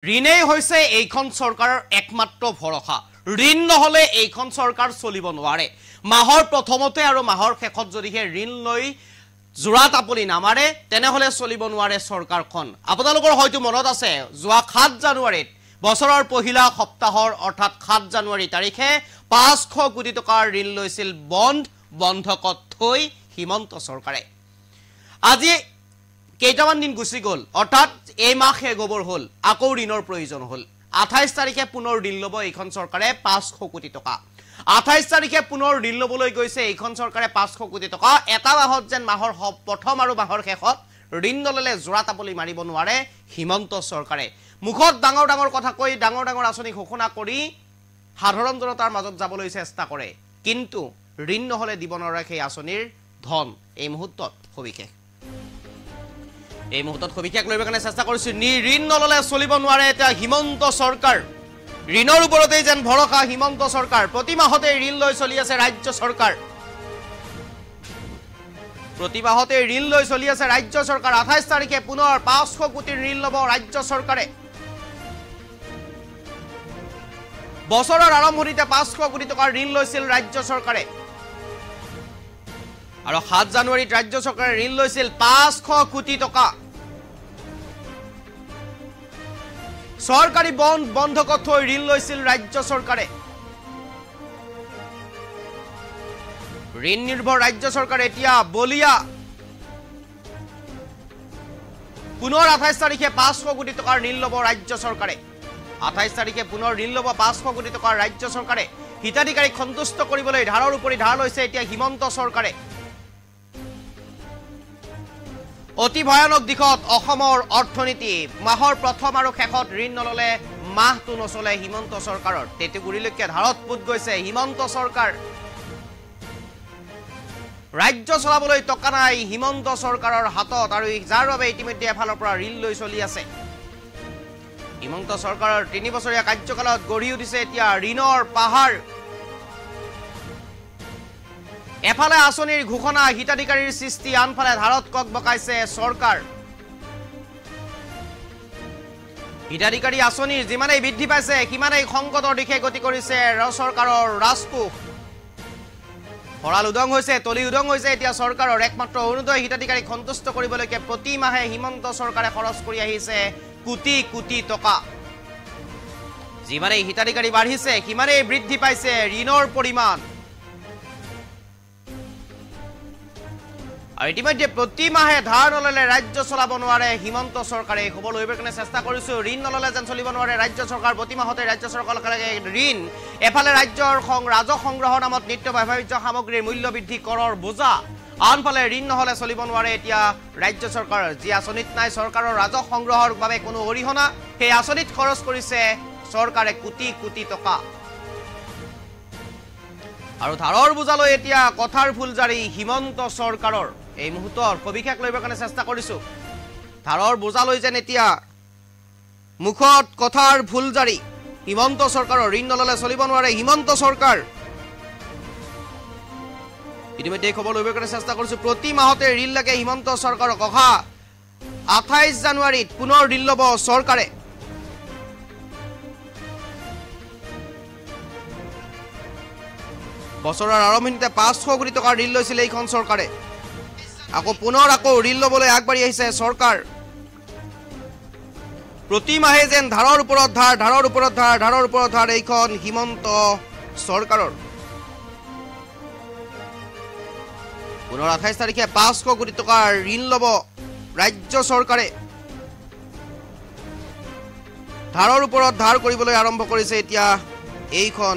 ঋণেই হৈছে এইখন চৰকাৰৰ একমাত্ৰ ভৰসা। ঋণ নহলে এইখন চৰকাৰ চলিব নোৱাৰে। মাহৰ প্ৰথমতে আৰু মাহৰ শেষত যদিহে ঋণ লৈ জোৰা তাপলি নামাৰে তেনেহলে চলিব নোৱাৰে চৰকাৰখন। আপোনালোকৰ হয়তো মনত আছে যোৱা ৭ জানুৱাৰীত বছৰৰ পহিলা সপ্তাহৰ অৰ্থাৎ ৭ জানুৱাৰী তাৰিখে ৫০০ কোটি টকাৰ ঋণ লৈছিল বন্ধকত থৈ হিমন্ত চৰকাৰে। আজি কেইটামান দিন গুছি গ'ল, অৰ্থাৎ এই মাহ শেষ হ'বৰ হ'ল, আকৌ ঋণৰ প্ৰয়োজন হ'ল। ২৮ তাৰিখে পুনৰ ঋণ ল'ব এইখন চৰকাৰে ৫০০ কোটি টকা। ২৮ তাৰিখে পুনৰ ঋণ ল'বলৈ গৈছে এইখন চৰকাৰে ৫০০ কোটি টকা। এটা মাহত যেন মাহৰ প্ৰথম আৰু মাহৰ শেষত ঋণ নললে জোৰা তাপলি মাৰিব নোৱাৰে হিমন্ত চৰকাৰে। মুখত ডাঙৰ ডাঙৰ কথা কৈ ডাঙৰ ডাঙৰ আঁচনি ঘোষণা কৰি সাধাৰণ জনতাৰ মাজত যাবলৈ চেষ্টা কৰে, কিন্তু ঋণ নহলে দিব নোৱাৰে সেই আঁচনিৰ ধন। এই মুহূৰ্তত সবিশেষ লৈ কাৰণে চেষ্টা কৰিছো। ঋণ নললে চলিব নোৱাৰে এতিয়া হিমন্ত চৰকাৰ। ঋণৰ ওপৰতেই যেন ভৰসা হিমন্ত চৰকাৰ। প্ৰতি মাহতে ঋণ লৈ চলি আছে ৰাজ্য চৰকাৰ। প্ৰতি মাহতে ঋণ লৈ চলি আছে ৰাজ্য চৰকাৰ। ২৮ তাৰিখে পুনৰ ৫০০ কোটিৰ ঋণ ল'ব ৰাজ্য চৰকাৰে। বছৰৰ আৰম্ভণিতে ৫০০ কোটি টকাৰ ঋণ লৈছিল ৰাজ্য চৰকাৰে। আৰু ৭ জানুৱাৰীত ৰাজ্য চৰকাৰে ঋণ লৈছিল ৫০০ কোটি টকা। চৰকাৰী বন্ধকত থৈ ঋণ লৈছিল ৰাজ্য চৰকাৰে। ঋণ নিৰ্ভৰ ৰাজ্য চৰকাৰ এতিয়া বলিয়া। পুনৰ ২৮ তাৰিখে ৫০০ কোটি টকাৰ ঋণ ল'ব ৰাজ্য চৰকাৰে। ২৮ তাৰিখে পুনৰ ঋণ ল'ব ৫০০ কোটি টকাৰ ৰাজ্য চৰকাৰে। হিতাধিকাৰীক সন্তুষ্ট কৰিবলৈ ধাৰৰ উপৰি ধাৰ লৈছে এতিয়া হিমন্ত চৰকাৰে। অতি ভয়ানক দিশত অসমৰ অৰ্থনীতি। মাহৰ প্ৰথম আৰু শেষত ঋণ নললে মাহটো নচলে হিমন্ত চৰকাৰৰ। তেতেগুৰিলৈকে ধাৰত পোত গৈছে হিমন্ত চৰকাৰ। ৰাজ্য চলাবলৈ টকা নাই হিমন্ত চৰকাৰৰ হাতত, আৰু যাৰ বাবে ইতিমধ্যে এফালৰ পৰা ঋণ লৈ চলি আছে। হিমন্ত চৰকাৰৰ ৩ বছৰীয়া কাৰ্যকালত গঢ়ি উঠিছে এতিয়া ঋণৰ পাহাৰ। এফালে আঁচনিৰ ঘোষণা, হিতাধিকাৰীৰ সৃষ্টি, আনফালে ধাৰত কক বকাইছে চৰকাৰ। হিতাধিকাৰী আঁচনিৰ যিমানেই বৃদ্ধি পাইছে সিমানেই সংকটৰ দিশে গতি কৰিছে চৰকাৰৰ ৰাজকোষ। ভঁৰাল উদং হৈছে, তলি উদং হৈছে এতিয়া চৰকাৰৰ। একমাত্ৰ অৰুণোদয় হিতাধিকাৰীক সন্তুষ্ট কৰিবলৈকে প্ৰতি মাহে হিমন্ত চৰকাৰে খৰচ কৰি আহিছে কোটি কোটি টকা। যিমানেই হিতাধিকাৰী বাঢ়িছে সিমানেই বৃদ্ধি পাইছে ঋণৰ পৰিমাণ। আৰু ইতিমধ্যে প্ৰতি মাহে ধাৰ নললে ৰাজ্য চলাব নোৱাৰে হিমন্ত চৰকাৰে। এই খবৰ লৈ কাৰণে চেষ্টা কৰিছো। ঋণ নললে যেন চলিব নোৱাৰে ৰাজ্য চৰকাৰ। প্ৰতি মাহতে ৰাজ্য চৰকাৰে ঋণ। এফালে ৰাজ্যৰ ৰাজহ সংগ্ৰহৰ নামত নিত্য ব্যৱহাৰ্য সামগ্ৰীৰ মূল্য বৃদ্ধি কৰৰ বোজা, আনফালে ঋণ নহলে চলিব নোৱাৰে এতিয়া ৰাজ্য চৰকাৰ। যি আঁচনিত নাই চৰকাৰৰ ৰাজহ সংগ্ৰহৰ বাবে কোনো অৰিহণা, সেই আঁচনিত খৰচ কৰিছে চৰকাৰে কোটি কোটি টকা। আৰু ধাৰৰ বোজালৈ এতিয়া কথাৰ ফুলজাৰি হিমন্ত চৰকাৰৰ। এই মুহূৰ্তৰ সবিশেষ লৈ কাৰণে চেষ্টা কৰিছো। ধাৰৰ বোজালৈ যেন এতিয়া মুখত কথাৰ ফুলজাৰি হিমন্ত চৰকাৰৰ। ঋণ নললে চলিব নোৱাৰে হিমন্ত চৰকাৰ। ইতিমধ্যে এই খবৰ লৈ কাৰণে চেষ্টা কৰিছো। প্ৰতি মাহতে ঋণ লাগে হিমন্ত চৰকাৰক। অহা ২৮ জানুৱাৰীত পুনৰ ঋণ ল'ব চৰকাৰে। বছৰৰ আৰম্ভণিতে ৫০০ কোটি টকাৰ ঋণ লৈছিল এইখন চৰকাৰে। পুনৰ ঋণ ল'বলৈ আগবাঢ়ি আহিছে চৰকাৰ। প্ৰতি মাহে যেন ধাৰৰ ওপৰত ধাৰ, ধাৰৰ ওপৰত ধাৰ, ধাৰৰ ওপৰত ধাৰ এইখন হিমন্ত চৰকাৰৰ। পুনৰ ২৮ তাৰিখে ৫০০ কোটি টকাৰ ঋণ ল'ব ৰাজ্য চৰকাৰে। ধাৰৰ ওপৰত ধাৰ কৰিবলৈ আৰম্ভ কৰিছে এতিয়া এইখন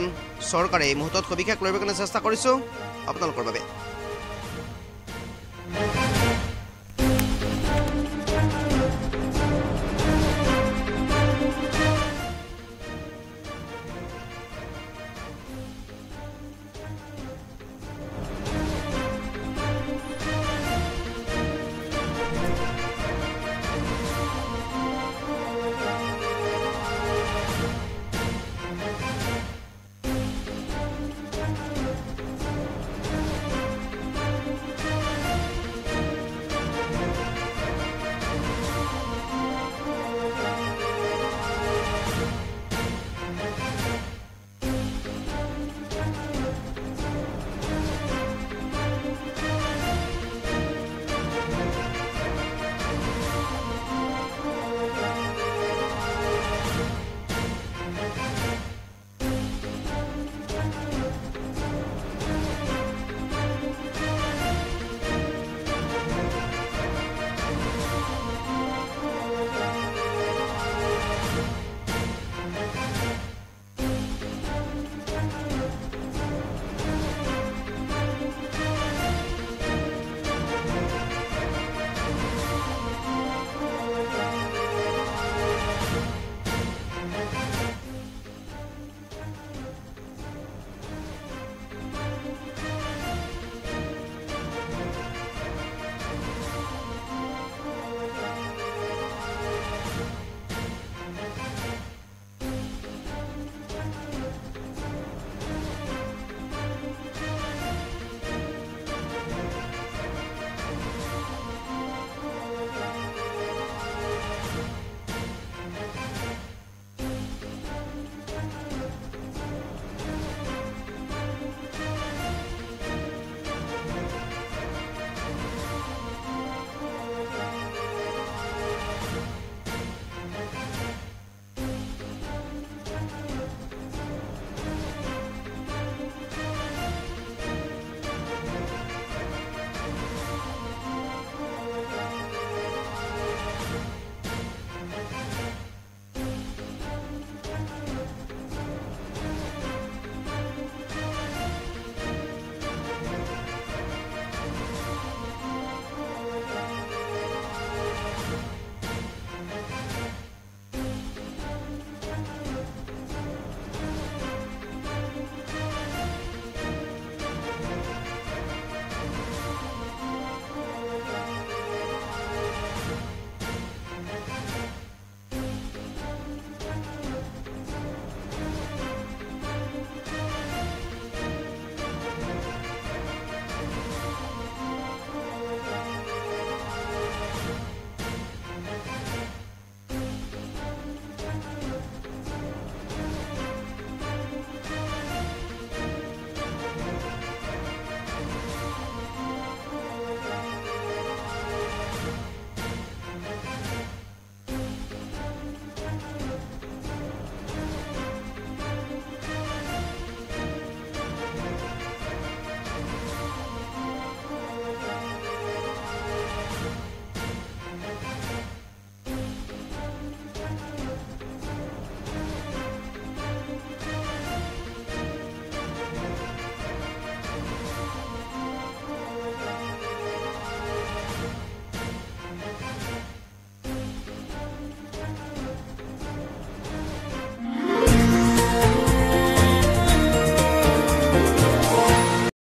চৰকাৰে। এই মুহূৰ্তত সবিশেষ লৈ কাৰণে চেষ্টা কৰিছো আপোনালোকৰ বাবে।